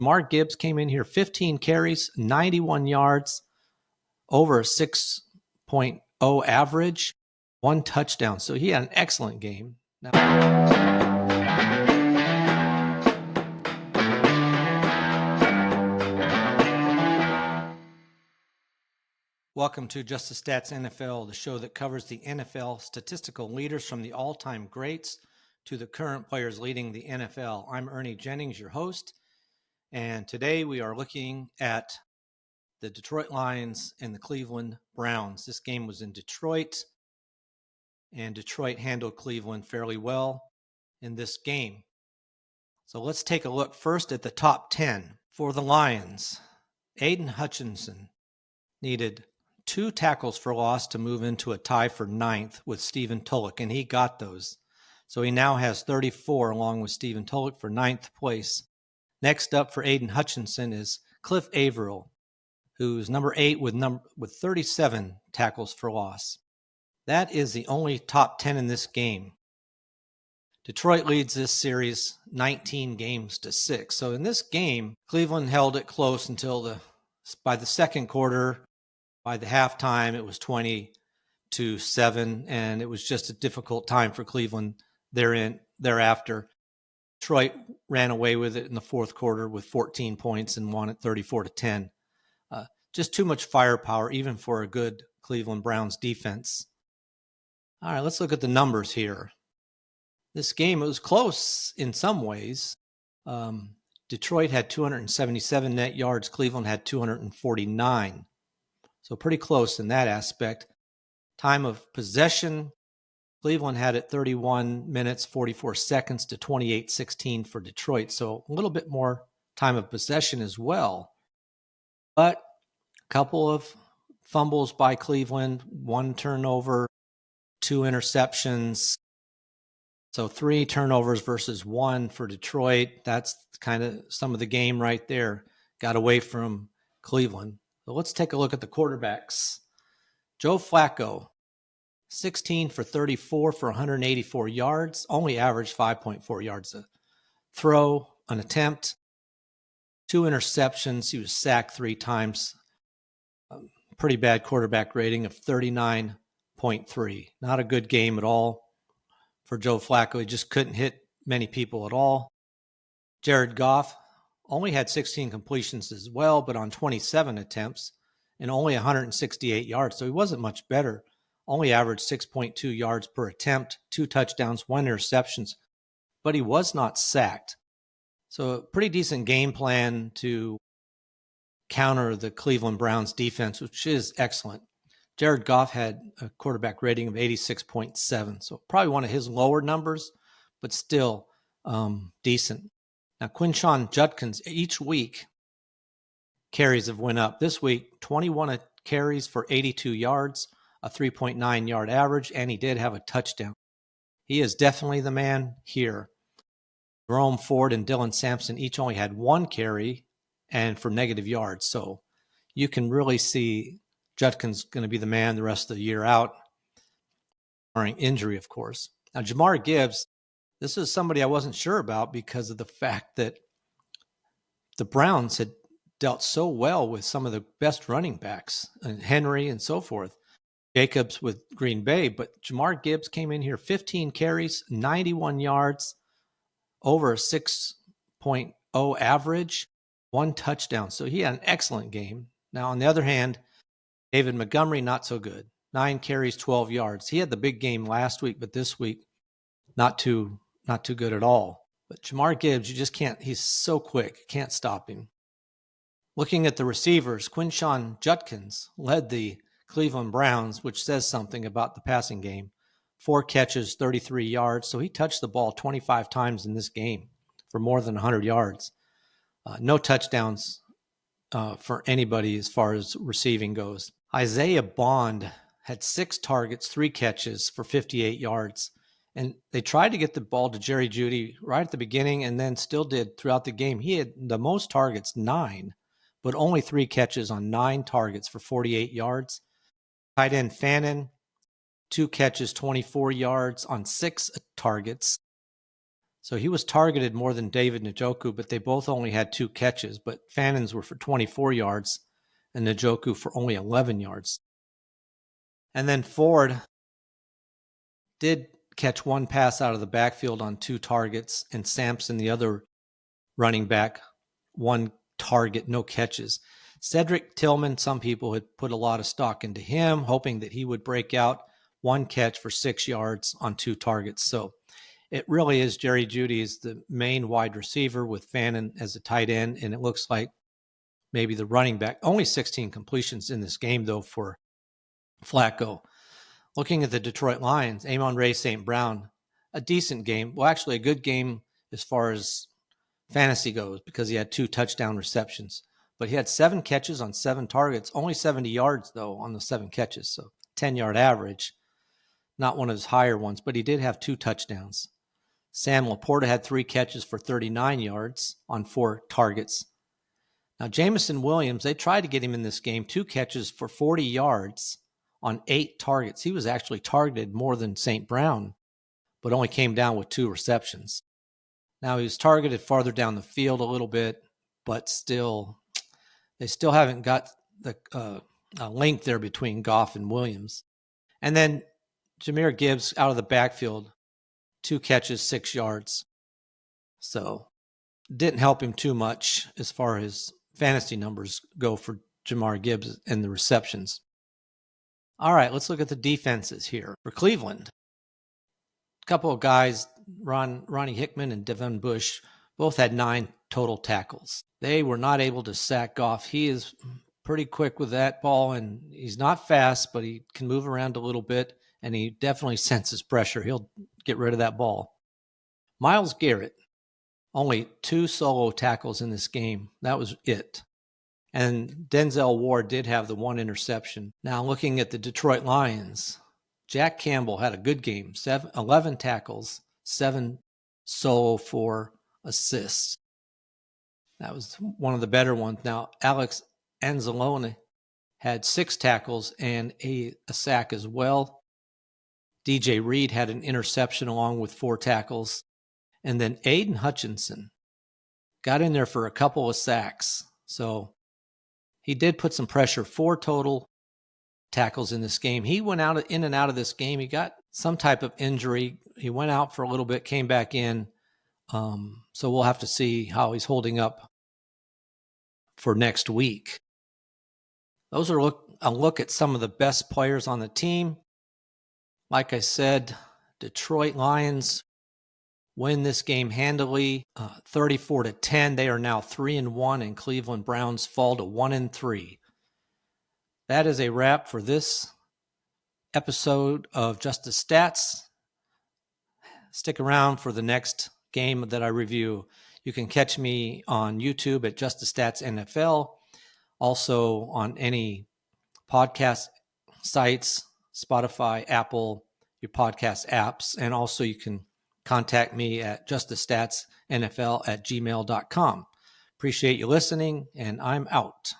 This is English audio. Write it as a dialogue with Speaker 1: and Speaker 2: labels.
Speaker 1: Mark Gibbs came in here, 15 carries, 91 yards, over a 6.0 average, 1 touchdown. So he had an excellent game. Welcome to Just the Stats NFL, the show that covers the NFL statistical leaders from the all-time greats to the current players leading the NFL. I'm Ernie Jennings, your host, and today we are looking at the Detroit Lions and the Cleveland Browns. This game was in Detroit, and Detroit handled Cleveland fairly well in this game. So let's take a look first at the top 10. For the Lions, Aiden Hutchinson needed 2 tackles for loss to move into a tie for 9th with Stephen Tulloch, and he got those. So he now has 34 along with Stephen Tulloch for 9th place. Next up for Aiden Hutchinson is Cliff Averill, who's number 8 with 37 tackles for loss. That is the only top 10 in this game. Detroit leads this series 19 games to 6. So in this game, Cleveland held it close until by the second quarter. By the halftime, it was 20-7, and it was just a difficult time for Cleveland thereafter. Detroit ran away with it in the fourth quarter with 14 points and won it 34-10. Just too much firepower, even for a good Cleveland Browns defense. All right, let's look at the numbers here. This game, it was close in some ways. Detroit had 277 net yards. Cleveland had 249. So pretty close in that aspect. Time of possession, Cleveland had it 31 minutes, 44 seconds to 28-16 for Detroit. So a little bit more time of possession as well. But a couple of fumbles by Cleveland, 1 turnover, 2 interceptions. So 3 turnovers versus 1 for Detroit. That's kind of some of the game right there. Got away from Cleveland. So let's take a look at the quarterbacks. Joe Flacco, 16 for 34 for 184 yards, only averaged 5.4 yards a throw, an attempt, 2 interceptions. He was sacked 3 times. Pretty bad quarterback rating of 39.3. Not a good game at all for Joe Flacco. He just couldn't hit many people at all. Jared Goff only had 16 completions as well, but on 27 attempts and only 168 yards. So he wasn't much better. Only averaged 6.2 yards per attempt, 2 touchdowns, 1 interceptions, but he was not sacked. So a pretty decent game plan to counter the Cleveland Browns defense, which is excellent. Jared Goff had a quarterback rating of 86.7, so probably one of his lower numbers, but still decent. Now, Quinshon Judkins, each week, carries have went up. This week, 21 carries for 82 yards, a 3.9 yard average, and he did have a touchdown. He is definitely the man here. Jerome Ford and Dylan Sampson each only had 1 carry and for negative yards. So you can really see Judkins going to be the man the rest of the year out, barring injury, of course. Now, Jamar Gibbs, this is somebody I wasn't sure about because of the fact that the Browns had dealt so well with some of the best running backs, and Henry and so forth, Jacobs with Green Bay. But Jamar Gibbs came in here, 15 carries, 91 yards, over a 6.0 average, 1 touchdown. So he had an excellent game. Now, on the other hand, David Montgomery, not so good. 9 carries, 12 yards. He had the big game last week, but this week, not too good at all. But Jamar Gibbs, you just can't, he's so quick, can't stop him. Looking at the receivers, Quinshon Judkins led the Cleveland Browns, which says something about the passing game. 4 catches, 33 yards. So he touched the ball 25 times in this game for more than 100 yards. No touchdowns for anybody as far as receiving goes. Isaiah Bond had 6 targets, 3 catches for 58 yards. And they tried to get the ball to Jerry Jeudy right at the beginning and then still did throughout the game. He had the most targets, 9, but only 3 catches on 9 targets for 48 yards. Tight end Fannin, 2 catches, 24 yards on 6 targets. So he was targeted more than David Njoku, but they both only had 2 catches. But Fannon's were for 24 yards and Njoku for only 11 yards. And then Ford did catch 1 pass out of the backfield on 2 targets, and Sampson, the other running back, 1 target, no catches. Cedric Tillman, some people had put a lot of stock into him, hoping that he would break out, 1 catch for 6 yards on 2 targets. So it really is Jerry Jeudy is the main wide receiver with Fannin as a tight end, and it looks like maybe the running back. Only 16 completions in this game, though, for Flacco. Looking at the Detroit Lions, Amon-Ra St. Brown, a decent game. Well, actually a good game as far as fantasy goes because he had 2 touchdown receptions. But he had 7 catches on 7 targets, only 70 yards, though, on the 7 catches. So 10-yard average, not one of his higher ones, but he did have 2 touchdowns. Sam Laporta had 3 catches for 39 yards on 4 targets. Now, Jameson Williams, they tried to get him in this game, 2 catches for 40 yards on 8 targets. He was actually targeted more than St. Brown, but only came down with 2 receptions. Now, he was targeted farther down the field a little bit, but still, they still haven't got the link there between Goff and Williams. And then Jahmyr Gibbs out of the backfield, 2 catches, 6 yards. So didn't help him too much as far as fantasy numbers go for Jahmyr Gibbs and the receptions. All right, let's look at the defenses here. For Cleveland, a couple of guys, Ronnie Hickman and Devin Bush, both had 9 total tackles. They were not able to sack Goff. He is pretty quick with that ball, and he's not fast, but he can move around a little bit, and he definitely senses pressure. He'll get rid of that ball. Myles Garrett, only 2 solo tackles in this game. That was it. And Denzel Ward did have the 1 interception. Now, looking at the Detroit Lions, Jack Campbell had a good game, 11 tackles, 7 solo, 4 assists. That was one of the better ones. Now, Alex Anzalone had 6 tackles and a sack as well. DJ Reed had an interception along with 4 tackles. And then Aiden Hutchinson got in there for a couple of sacks. So he did put some pressure, 4 total tackles in this game. He went in and out of this game. He got some type of injury. He went out for a little bit, came back in. So we'll have to see how he's holding up for next week. Those are a look at some of the best players on the team. Like I said, Detroit Lions win this game handily, 34-10. They are now 3-1, and Cleveland Browns fall to 1-3. That is a wrap for this episode of Just the Stats. Stick around for the next game that I review. You can catch me on YouTube at Just the Stats NFL, also on any podcast sites, Spotify, Apple, your podcast apps, and also you can contact me at justthestatsnfl@gmail.com. Appreciate you listening, and I'm out.